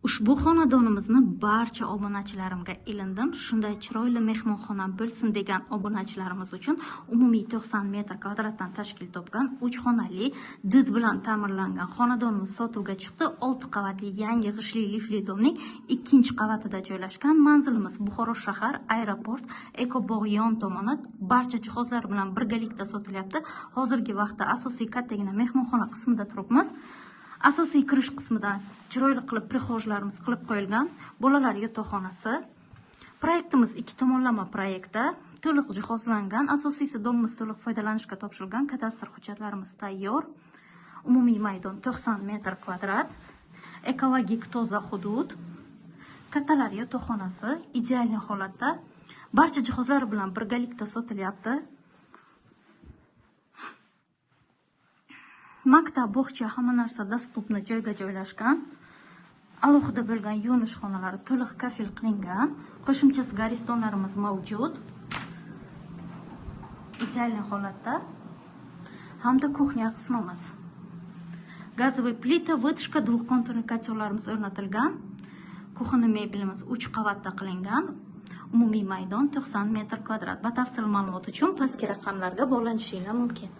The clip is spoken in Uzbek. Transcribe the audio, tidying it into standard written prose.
Ushbu xonadonimizni barcha obunachilarimga ilindim. Shunday chiroyli mehmonxonam bo'lsin degan obunachilarimiz uchun umumiy 90 metr kvadratdan tashkil topgan 3 xonali did bilan ta'mirlangan xonadonimiz sotuvga chiqdi. 6 qavatli yangi g'ishli lifli domning 2-qavatida joylashgan. Manzilimiz Buxoro shahar, aeroport, Ekobog' yon tomoni barcha jihozlar bilan birgalikda sotilyapti. Hozirgi vaqtda asosiy kattagina mehmonxona qismida turibmiz. Asosiy kirish qismidan chiroyli qilib prixojlarimiz qilib qo'yilgan. Bolalar yotoqxonasi. Proyektimiz 2 tomonlama proyektda, to'liq jihozlangan. Asosiysi domimiz to'liq foydalanishga topshirilgan. Kadastr hujjatlarimiz tayyor. Umumiy maydon 90 metr kvadrat. Ekologik toza hudud. Kattalar yotoqxonasi ideal holatda. Barcha jihozlar bilan birgalikda sotilyapti. Maktab, bog'cha, hamma narsa dostupni joyga joylashgan. Alohida bo'lgan yuvinish xonalari to'liq kafil qilingan. Qo'shimcha garistonlarimiz mavjud. Ideal holatda. Hamda kuxnya qismimiz. Gazovoy plita, вытяжка, двухконтурный kotellarimiz o'rnatilgan. Kuxna mebelimiz 3 qavatda qilingan. Umumiy maydon 90 metr kvadrat. Batafsil ma'lumot uchun pastki raqamlarga bog'lanishingiz mumkin.